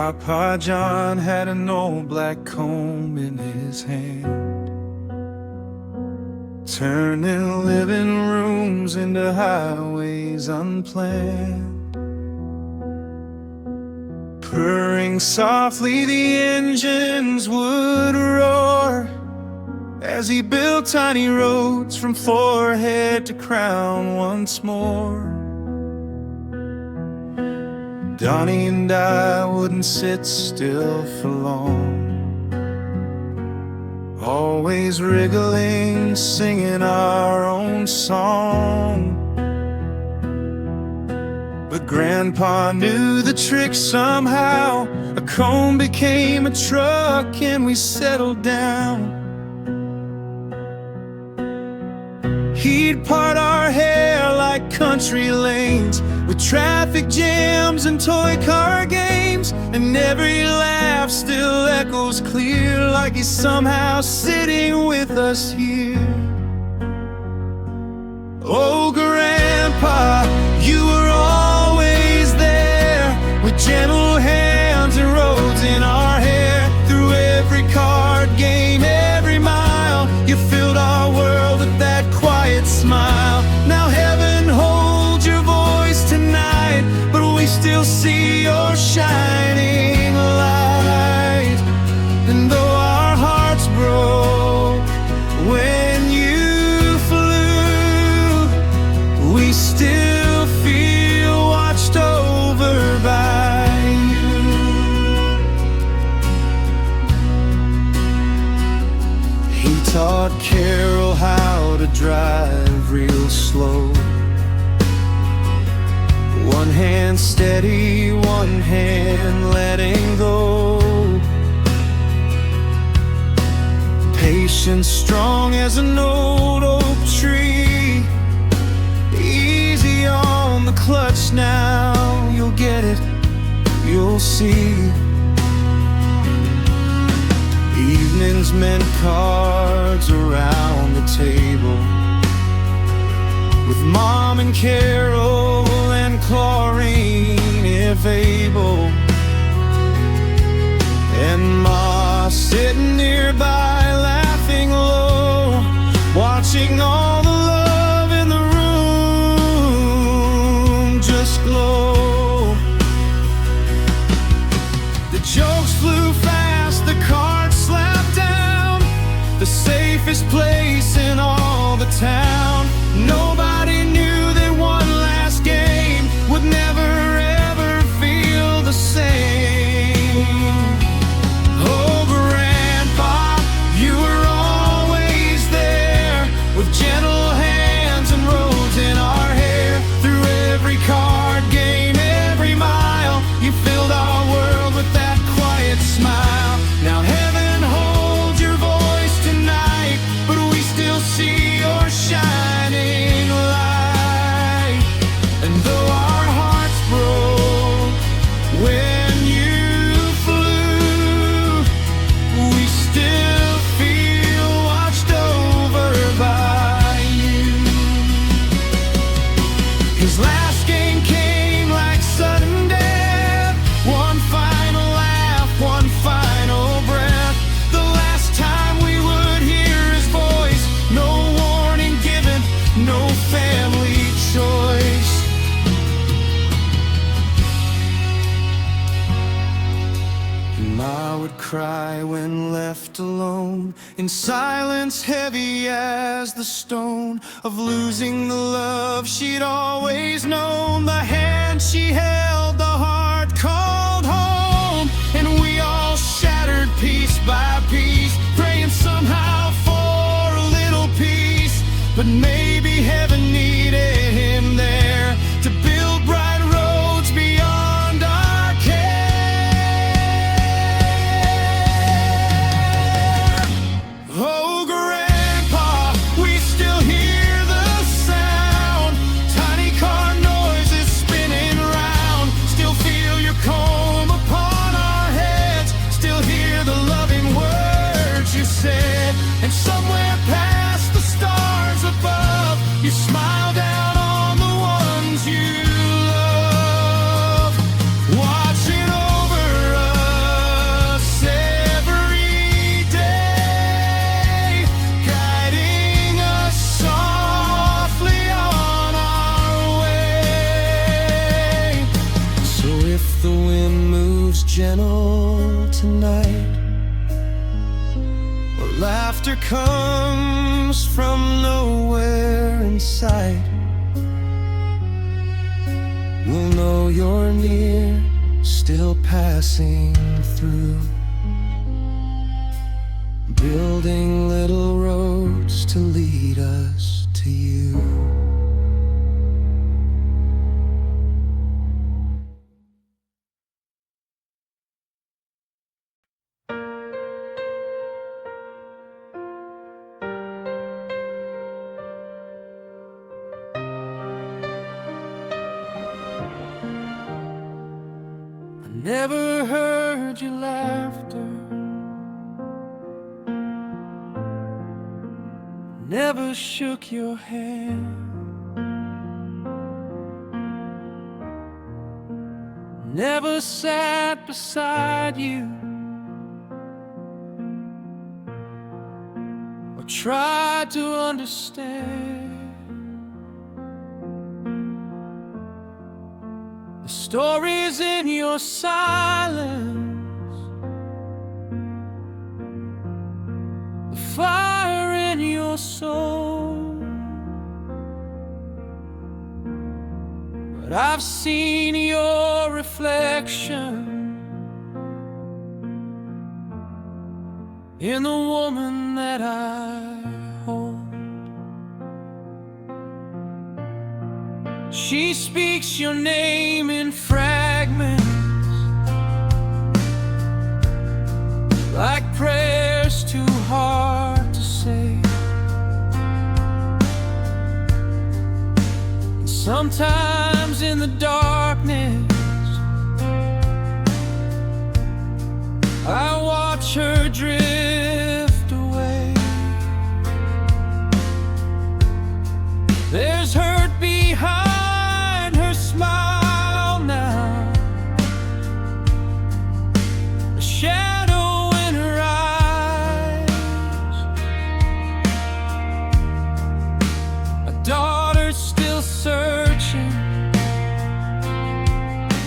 Papa John had an old black comb in his hand, turning living rooms into highways unplanned. Purring softly, the engines would roar as he built tiny roads from forehead to crown once more. Donnie and I wouldn't sit still for long, always wriggling, singing our own song. But Grandpa knew the trick somehow. A comb became a truck and we settled down. He'd part our hair like country lanes, with traffic jams and toy car games, and every laugh still echoes clear, like he's somehow sitting with us here. Oh, Grandpa, you were always there, with gentle hands and roads in our hair. Through every card game, every mile, you filled our world with that quiet smile. Now heaven holds your voice tonight, but we still see your shining light. And though our hearts broke when you flew, we still feel watched over by you. He taught Carol how to drive real slow, one hand steady, one hand letting go. Patience strong as an old oak tree, easy on the clutch now. You'll get it, you'll see. Evenings meant cards around the table, with Mom and Carol and Chlorine if able, and Ma sitting nearby laughing low, watching all the love in the room just glow. The jokes flew fast, the cards slapped down, the safest place in all the town. Nobody knew that one last game would never ever feel the same. Oh, Grandpa, you were always there, with gentle hands and roads in our hair. Through every card game, every mile, you filled our world with that quiet smile. Now heaven holds your voice tonight, but we still see your shining light. And though our hearts broke when you flew, we still feel watched over by you. His last game came like sudden death, one final laugh, one final breath. The last time we would hear his voice, no warning given, no family choice. And Ma would cry when left alone, in silence heavy as the stone of losing the love she'd always known. The hand she held, the heart called home, and we all shattered piece by piece, praying somehow for a little peace. But maybe heaven needed him there to build bright roads beyond our care. Oh, Grandpa, we still hear the sound, tiny car noises spinning round. Still feel your comb upon our heads, still hear the loving words you said. And somewhere past the stars above, you smile down on the ones you love, watching over us. Laughter comes from nowhere inside. We'll know you're near, still passing through, building little roads to lead us to you. Never heard your laughter, never shook your hand, never sat beside you or tried to understand the stories in your silence, the fire in your soul. But I've seen your reflection in the woman that I hold. She speaks your name in fragments, like prayers too hard to say. And sometimes in the darkness, I watch her drift away. There's hurt behind her smile now, a shadow in her eyes, a daughter still searching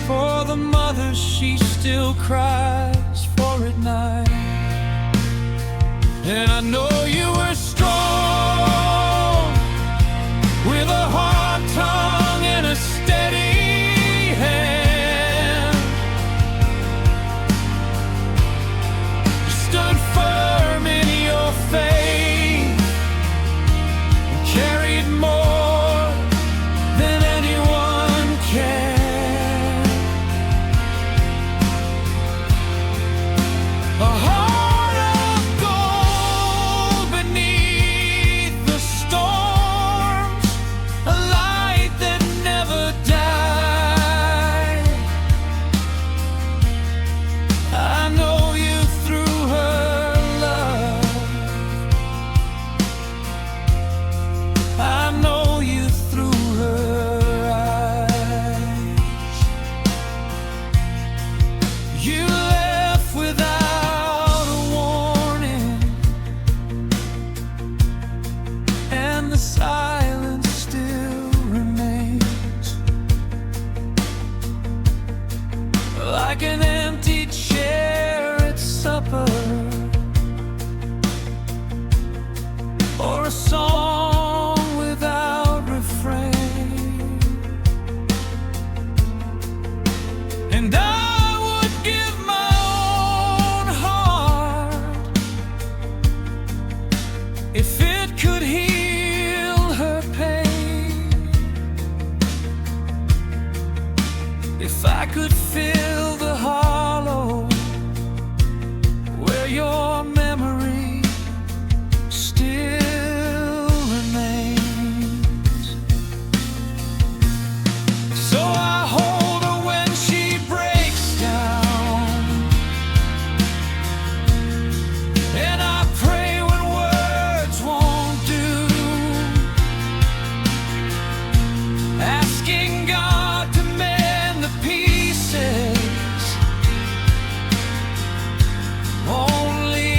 for the mother she still cries for at night. And I know you were strong, with a hard tongue and a steady hand. You stood firm in your faith and carried more than anyone can. A heart of gold beneath the storms, a light that never died. I know you through her love, I know you through her eyes. You left without a warning, and the silence still remains, like an empty chair at supper, or a song without refrain. And I would give my own heart if it could heal her pain, if I could fill the hollow where your memory still remains. So I hold her when she breaks down, and I pray when words won't do, asking God to mend the pieces only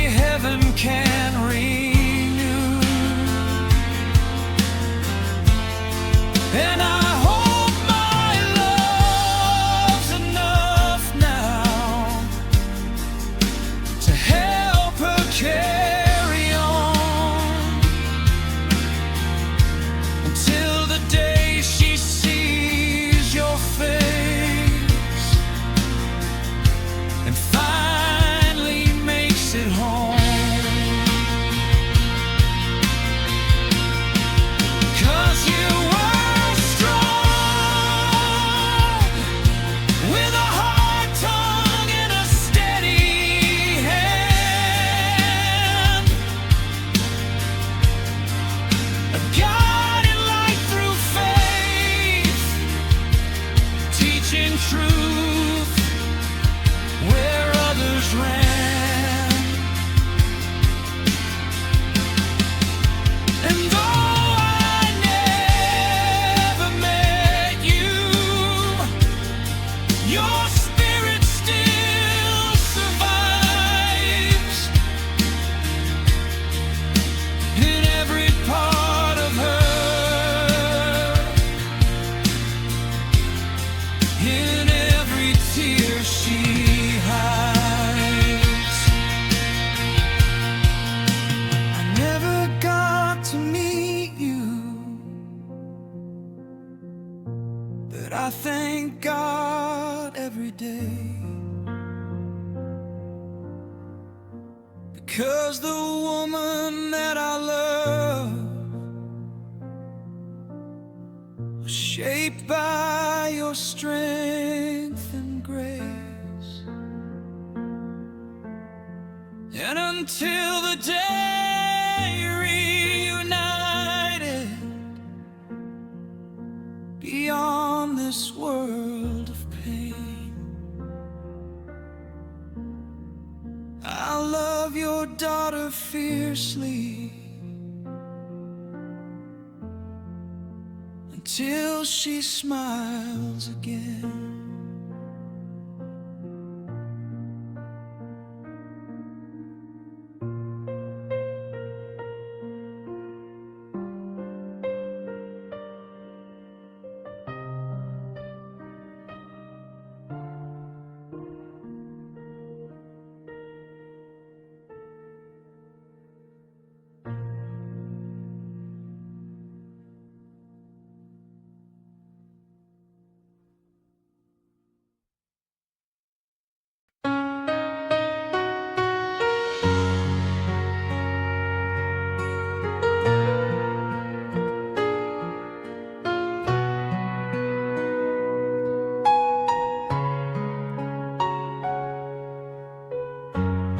I thank God every day, because the woman that I love was shaped by your strength and grace. And until the day reunited beyond this world of pain, I love your daughter fiercely until she smiles again.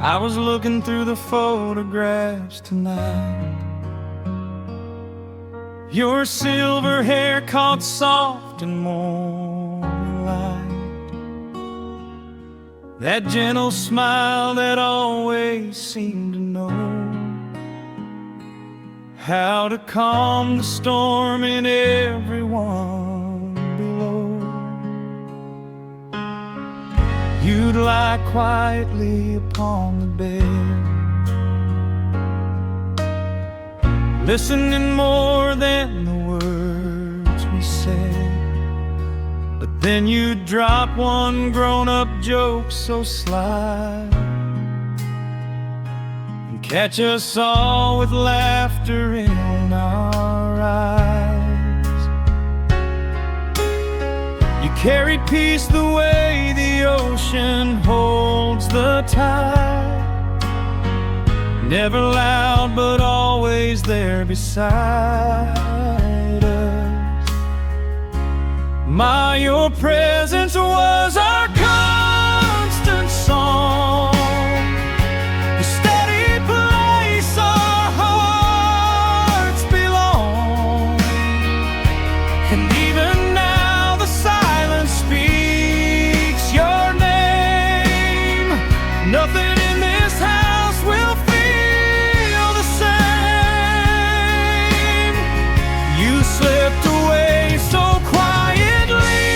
I was looking through the photographs tonight. Your silver hair caught soft and morning light, that gentle smile that always seemed to know how to calm the storm in everyone below. You'd lie quietly upon the bed, listening more than the words we said. But then you'd drop one grown-up joke so sly and catch us all with laughter in our eyes. You carried peace the way the ocean holds the tide, never loud but always there beside us. My, your presence was our constant song, the steady place our hearts belong. And even now the silence speaks your name. Nothing in this house will feel the same. You slipped away so quietly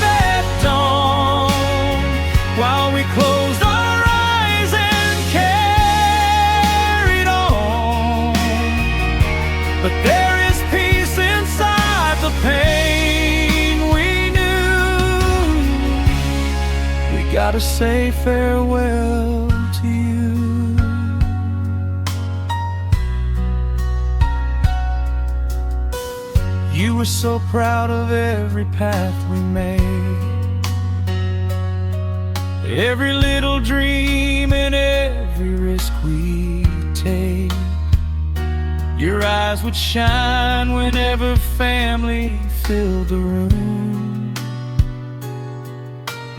that dawn, while we closed our eyes and carried on. But there is peace inside the pain we knew. We gotta say farewell to you. You were so proud of every path we made, every little dream and every risk we take. Your eyes would shine whenever family filled the room,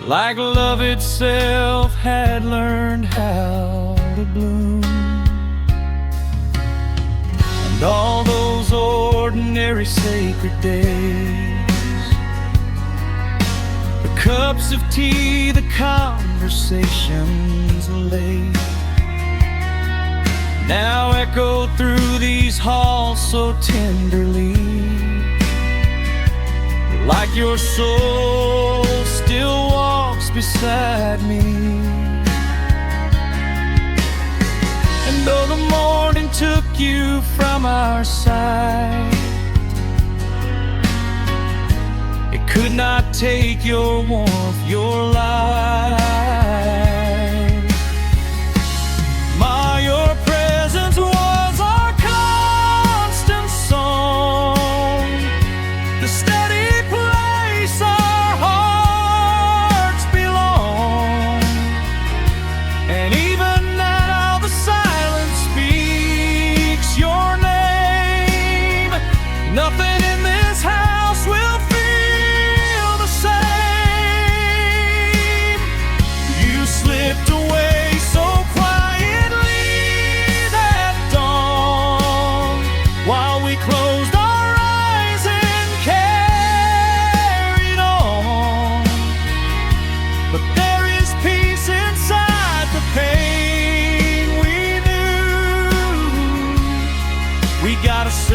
like love itself had learned how to bloom. And all those ordinary sacred days, the cups of tea, the conversations late, now echo through these halls so tenderly, like your soul still walks beside me. And though the morning took you from our side, it could not take your warmth, your light. My, your presence was our constant song, the steady place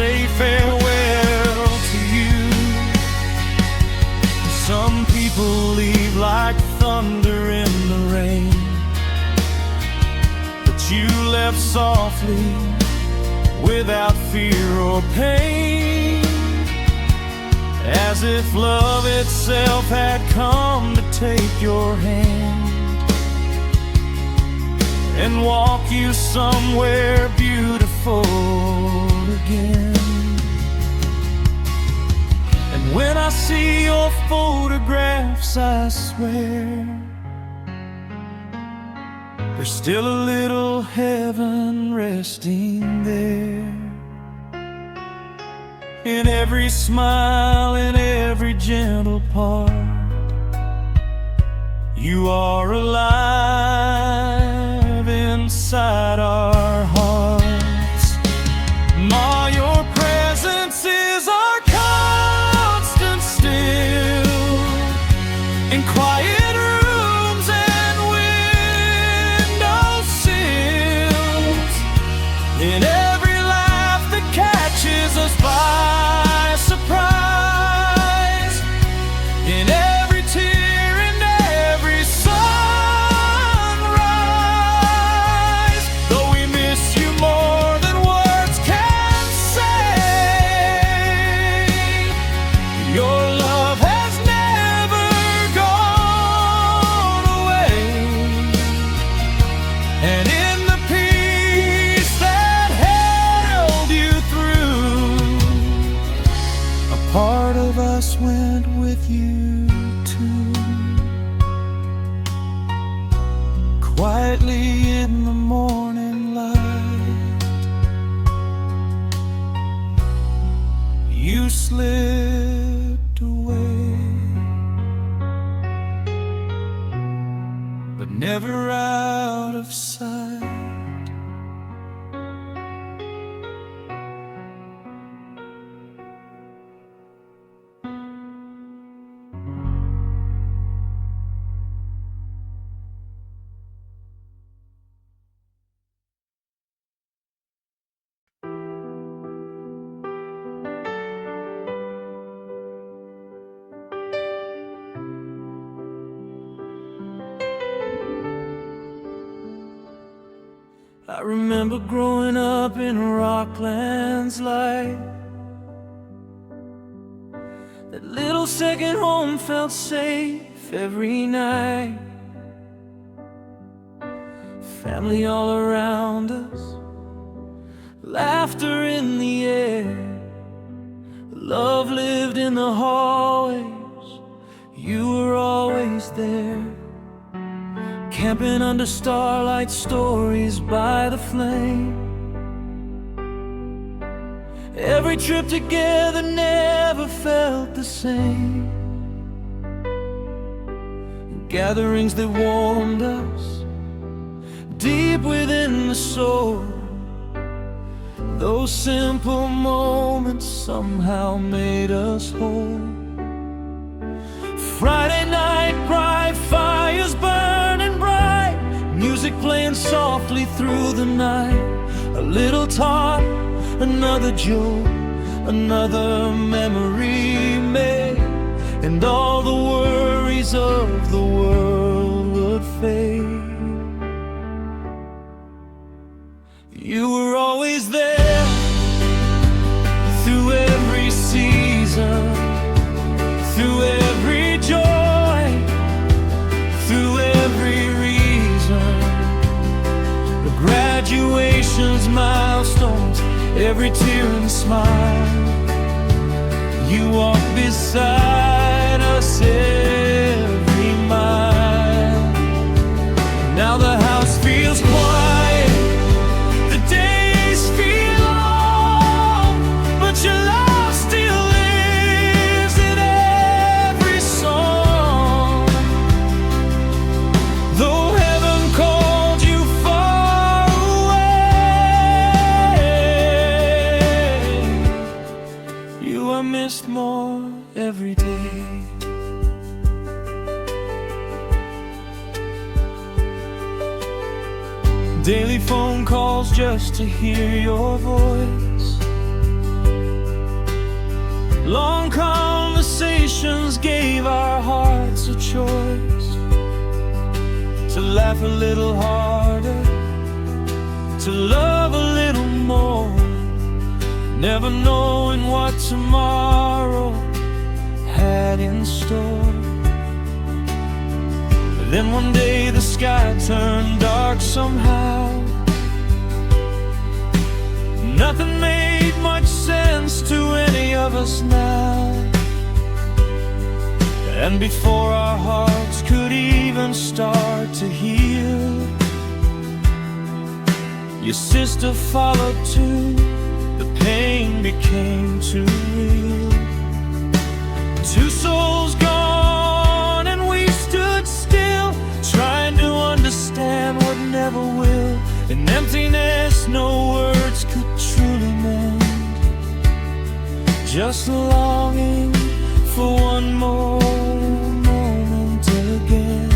say farewell to you. Some people leave like thunder in the rain, but you left softly, without fear or pain, as if love itself had come to take your hand and walk you somewhere beautiful again. And when I see your photographs, I swear there's still a little heaven resting there. In every smile, in every gentle part, you are alive inside our hearts. Ma, your presence is our constant still, in quiet rooms and windowsills, in every laugh that catches us by surprise, in every tear and every sunrise. Though we miss you more than words can say, your love has never gone away. And in the peace that held you through, a part of us went with you too. Quietly in the morning light, you slipped away, but never out of sight. I remember growing up in Rockland's light. That little second home felt safe every night. Family all around us, laughter in the air, love lived in the hallways. You were always there, camping under starlight, stories by the flame. Every trip together never felt the same. Gatherings that warmed us deep within the soul. Those simple moments somehow made us whole. Friday night, bright fires burning bright, music playing softly through the night. A little talk, another joke, another memory made, and all the worries of the world would fade. You were always there, through every season, through every joy, through every reason. The graduations, milestones, every tear and smile. You walk beside us every mile. Now the house feels quiet, the days feel long, but your love still lives in every song. Though heaven called you far away, you are missed more every day. Daily phone calls just to hear your voice. Long conversations gave our hearts a choice to laugh a little harder, to love a little more, never knowing what tomorrow had in store. Then one day the sky turned dark somehow. Nothing made much sense to any of us now. And before our hearts could even start to heal, your sister followed too. The pain became too real. Two souls gone and we stood still, trying to understand what never will. An emptiness no words could truly mend, just longing for one more moment again.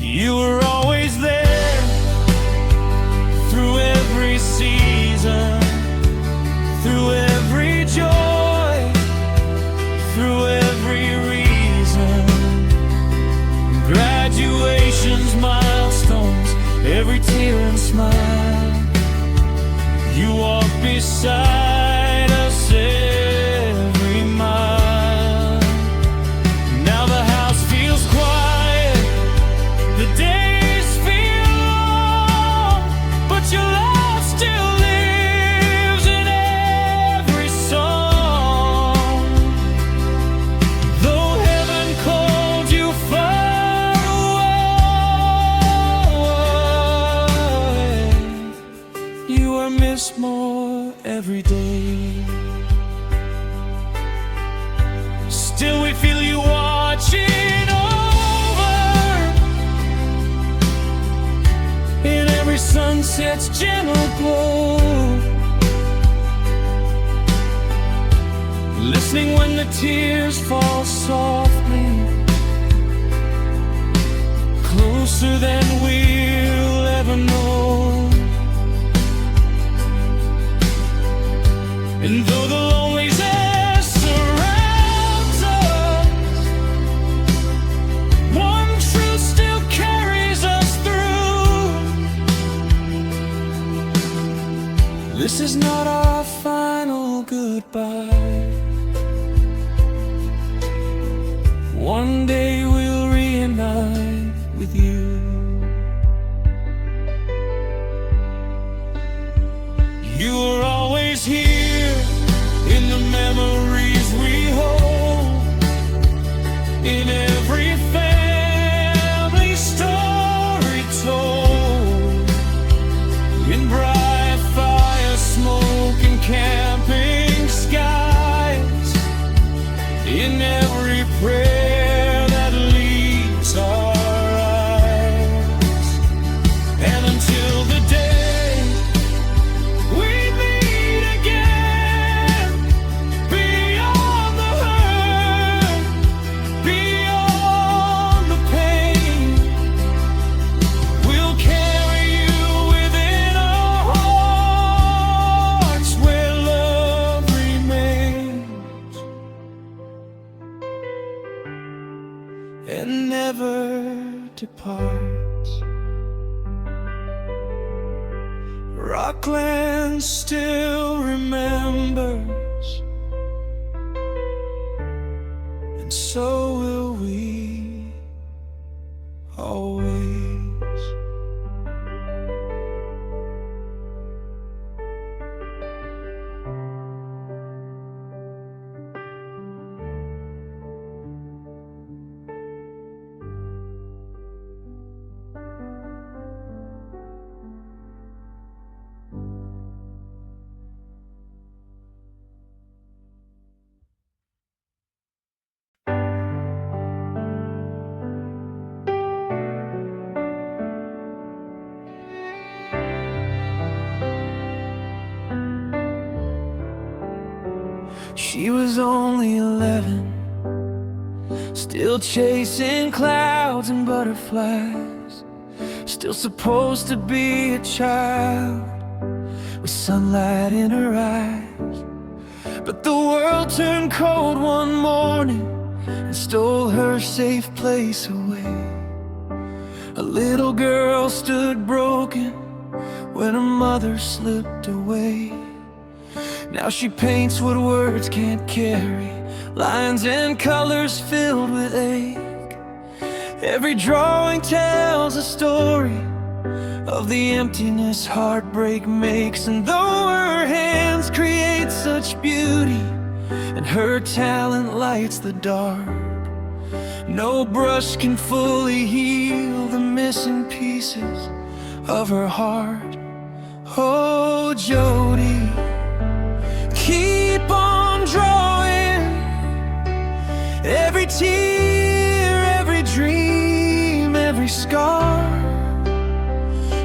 You were always there through every season, through every joy, through every reason. Graduations, milestones, every tear and smile. You walk beside us every mile. Now the house feels quiet, the days feel long, but your love still lives in every song. Though heaven called you far away, you are missed more every day. Still we feel you watching over in every sunset's gentle glow, listening when the tears fall softly, closer than we'll ever know. And though the loneliness surrounds us, one truth still carries us through. This is not our final goodbye. One day we'll reunite with you. You were always here in the memories we hold, in every family story told, in bright fire, smoke and camping skies, in every prayer that leads our eyes. And until the day we meet again, beyond the hurt, beyond the pain, we'll carry you within our hearts where love remains and never departs. Rockland still remembers, and so will we always. She was only 11, still chasing clouds and butterflies, still supposed to be a child with sunlight in her eyes. But the world turned cold one morning and stole her safe place away. A little girl stood broken when her mother slipped away. Now she paints what words can't carry, lines and colors filled with ache. Every drawing tells a story of the emptiness heartbreak makes. And though her hands create such beauty and her talent lights the dark, no brush can fully heal the missing pieces of her heart. Oh, Jody, keep on drawing. Every tear, every dream, every scar,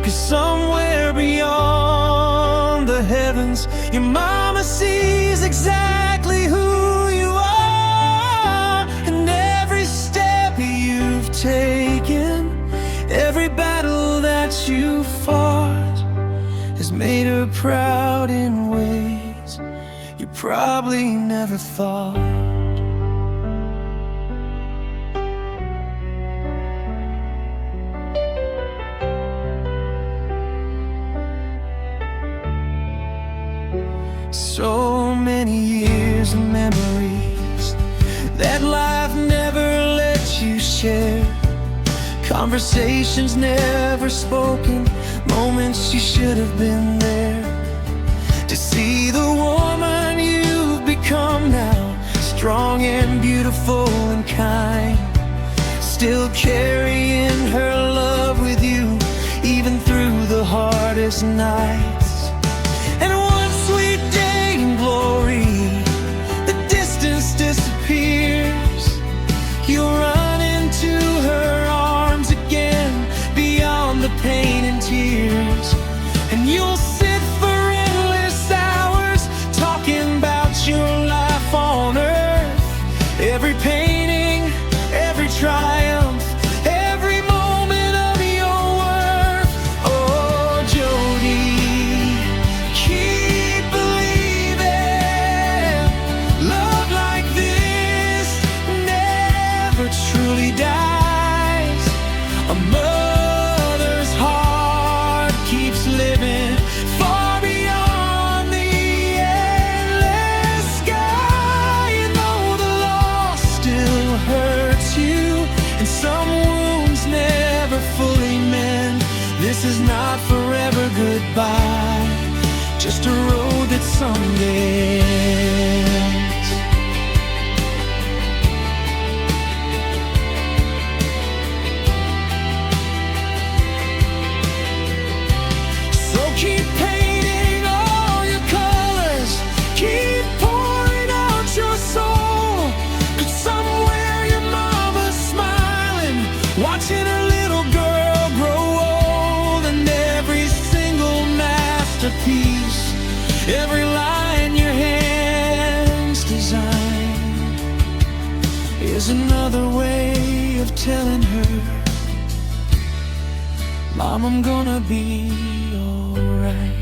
'cause somewhere beyond the heavens, your mama sees exactly who you are. And every step you've taken, every battle that you fought, has made her proud in ways you probably never thought. So many years of memories that life never let you share, conversations never spoken, moments you should have been there. To see the woman you've become now, strong and beautiful and kind, still carrying her love with you, even through the hardest nights. And one sweet day in glory, the distance disappears. You'll run into her arms again, beyond the pain and tears. And you'll sit for endless hours, talking about your life on earth. Every painting, every triumph, every moment of your worth. Oh, Jody, keep believing. Love like this never truly dies. A mother's heart keeps living far beyond the endless sky. And though the loss still hurts you, and some wounds never fully mend, this is not forever goodbye, just a road that someday ends. So keep painting all your colors, keep pouring out your soul, 'cause somewhere your mama's smiling, watching her little girl grow old. And every single masterpiece, every line your hands design, is another way of telling her, Mom, I'm gonna be alright.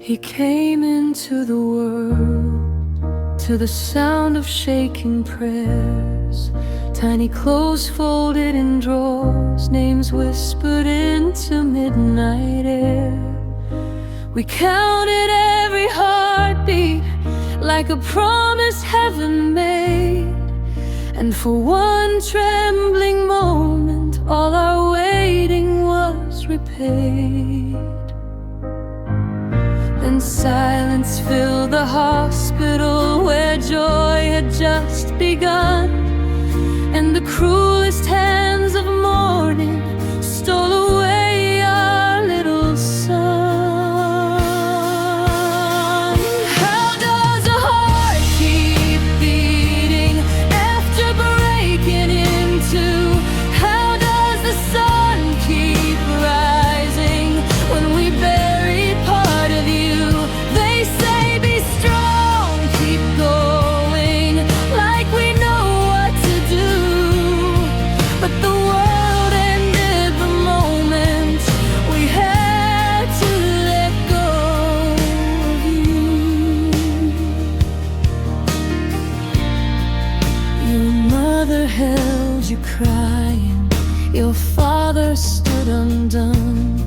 He came into the world to the sound of shaking prayers, tiny clothes folded in drawers, names whispered into midnight air. We counted every heartbeat like a promise heaven made, and for one trembling moment all our waiting was repaid. Then silence filled the hospital where joy had just begun, and the cruelest hands of mourning stole away our little Your father stood undone,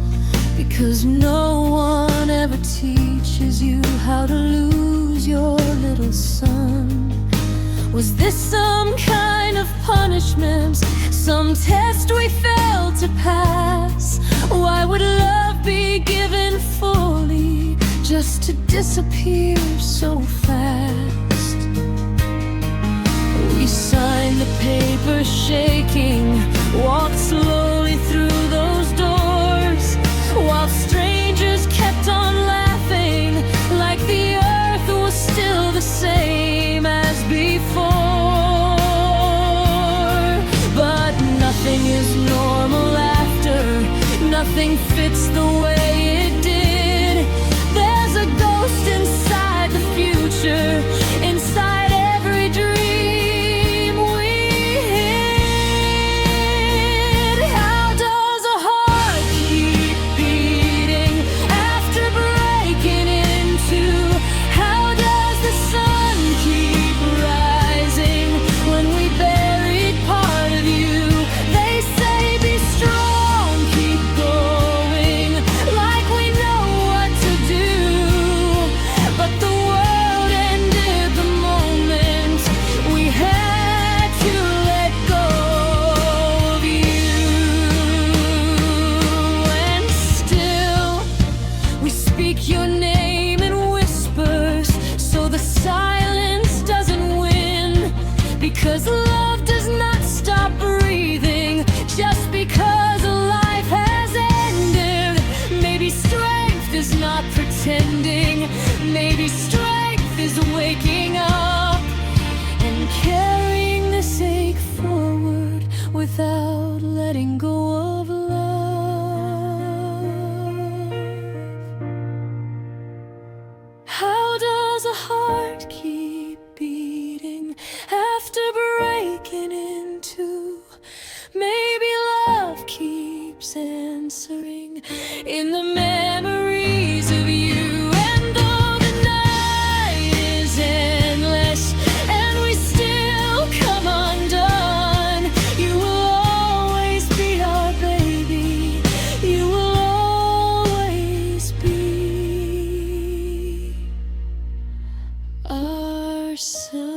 because no one ever teaches you how to lose your little son. Was this some kind of punishment, some test we failed to pass? Why would love be given fully, just to disappear so fast? We signed the paper shaking, walked slowly through those doors, while strangers kept on laughing, like the earth was still the same as before. But nothing is normal after, nothing fits the way it did. There's a ghost inside the future, inside every dream we hid. How does a heart keep beating after breaking in two? How does the sun keep rising when we buried part of you? They say be strong, keep going, like we know what to do. But the world ended the moment we had to let go of you. And still we speak your name in whispers, so the silence doesn't win. Because love does not stop breathing just because life has ended. Maybe strength is not pretending, maybe strength is waking up and carrying this ache forward without letting go of love. How does a heart keep beating after breaking in two? Maybe love keeps answering in the memories of you. And though the night is endless and we still come undone, you will always be our baby, you will always be our son.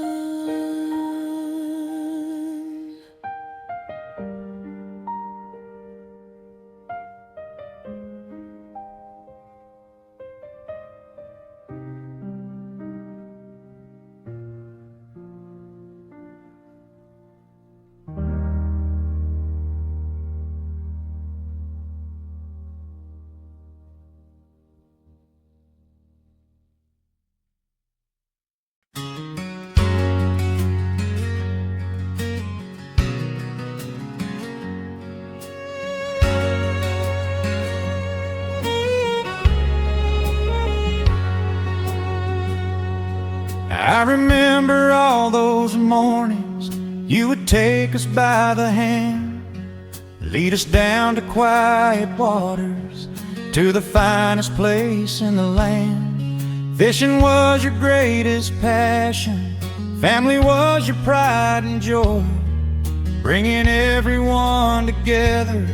I remember all those mornings you would take us by the hand, lead us down to quiet waters, to the finest place in the land. Fishing was your greatest passion, family was your pride and joy, bringing everyone together,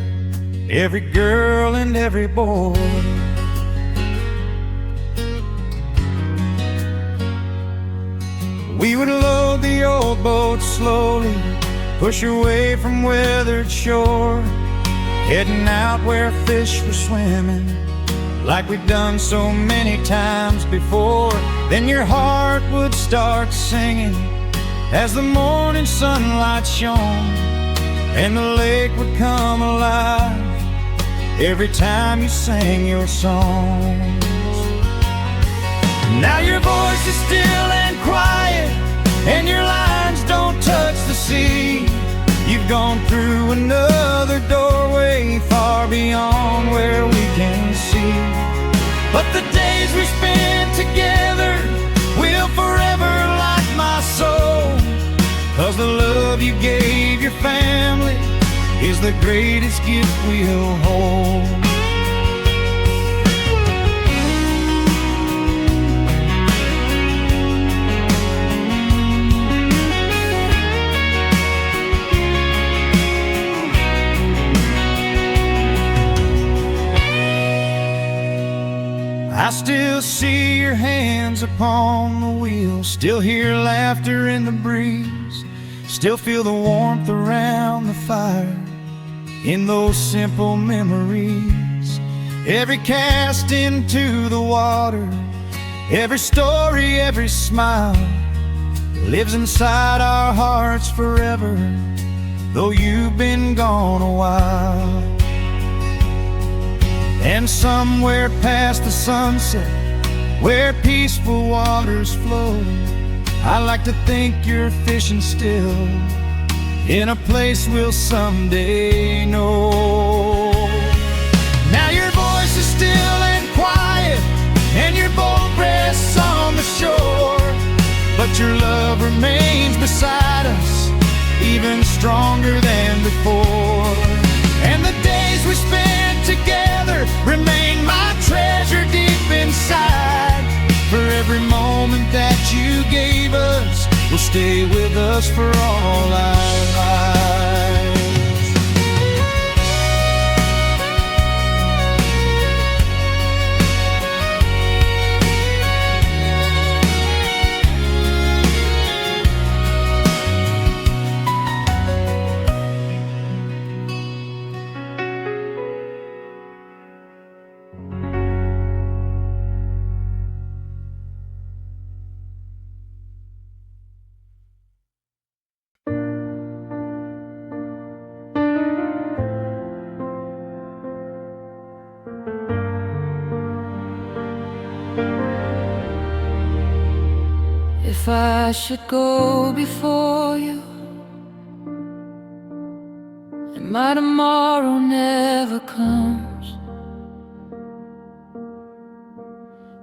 every girl and every boy. We would load the old boat slowly, push away from weathered shore, heading out where fish were swimming, like we'd done so many times before. Then your heart would start singing as the morning sunlight shone, and the lake would come alive every time you sang your songs. Now your voice is still and quiet, and your lines don't touch the sea. You've gone through another doorway far beyond where we can see. But the days we spent together will forever light my soul, 'cause the love you gave your family is the greatest gift we'll hold. I still see your hands upon the wheel, still hear laughter in the breeze, still feel the warmth around the fire in those simple memories. Every cast into the water, every story, every smile lives inside our hearts forever, though you've been gone a while. And somewhere past the sunset, where peaceful waters flow, I like to think you're fishing still in a place we'll someday know. Now your voice is still and quiet, and your boat rests on the shore, but your love remains beside us, even stronger than before. And the days we spent together remain my treasure deep inside. For every moment that you gave us will stay with us for all our lives. If I should go before you and my tomorrow never comes,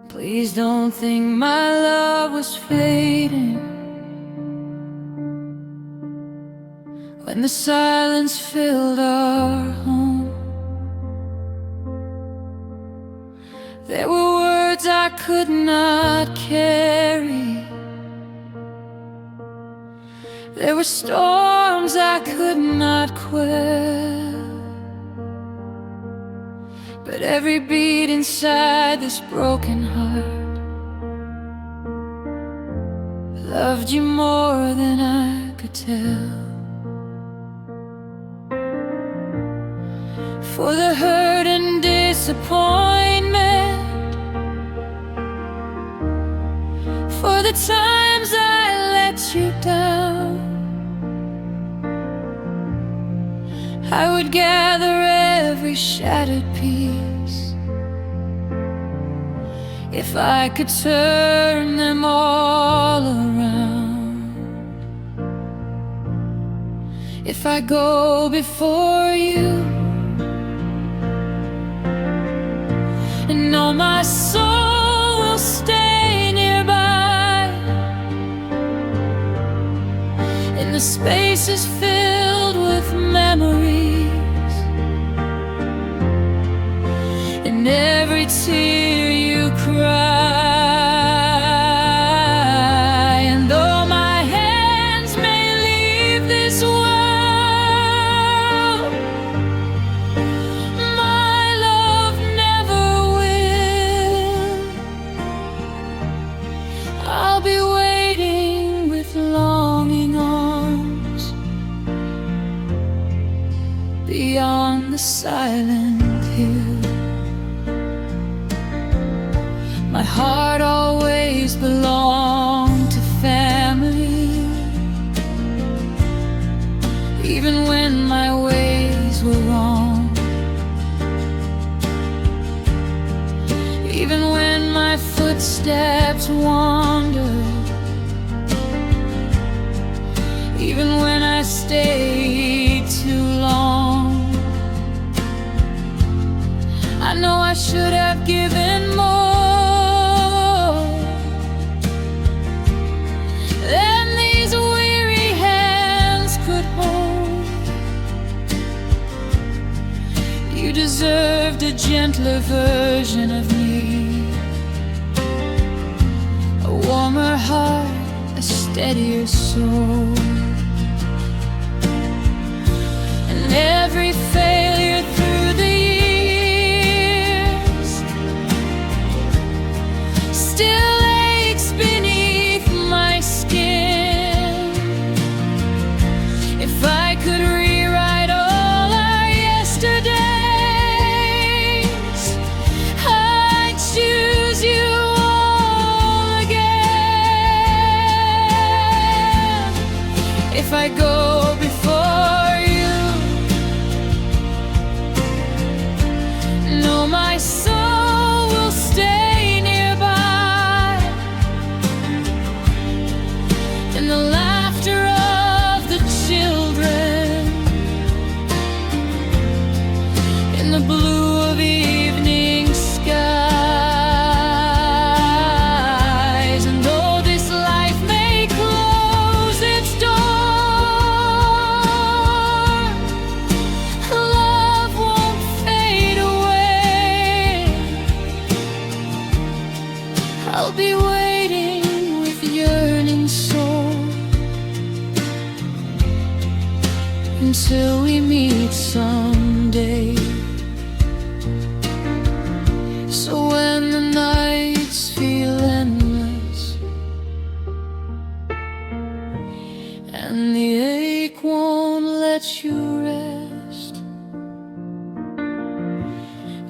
please don't think my love was fading when the silence filled our home. There were words I could not carry, there were storms I could not quell, but every beat inside this broken heart loved you more than I could tell. For the hurt and disappointment, for the times I let you down, I would gather every shattered piece if I could turn them all around. If I go before you and know my soul will stay nearby in the spaces filled with memories, in every tear you cry. And though my hands may leave this world, my love never will. I'll be waiting with longing arms beyond the silent hill. My heart always belonged to family, even when my ways were wrong, even when my footsteps wandered, even when I stayed too long. I know I should have given more than these weary hands could hold. You deserved a gentler version of me, a warmer heart, a steadier soul. And every failure through the years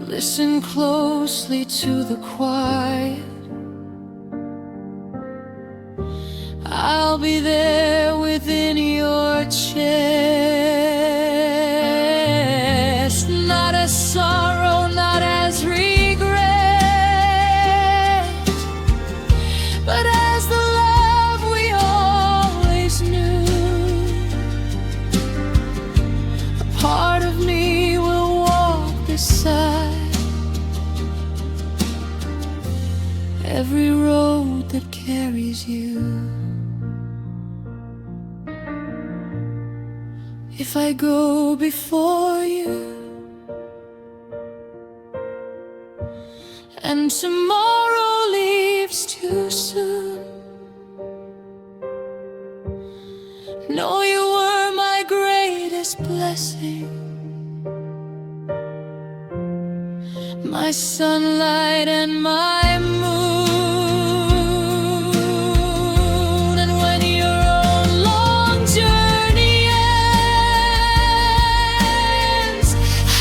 Listen closely to the quiet. I'll be there within your chest. Not as sorrow, not as regret, but as the love we always knew. A part of me will walk beside every road that carries you. If I go before you and tomorrow leaves too soon, know you were my greatest blessing, my sunlight and my moon. And when your own long journey ends,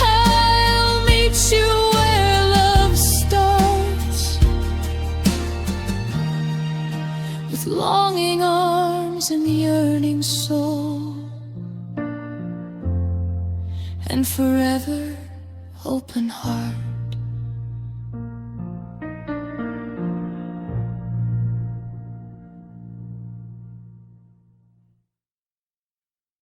I'll meet you where love starts, with longing arms and yearning soul, and forever open heart.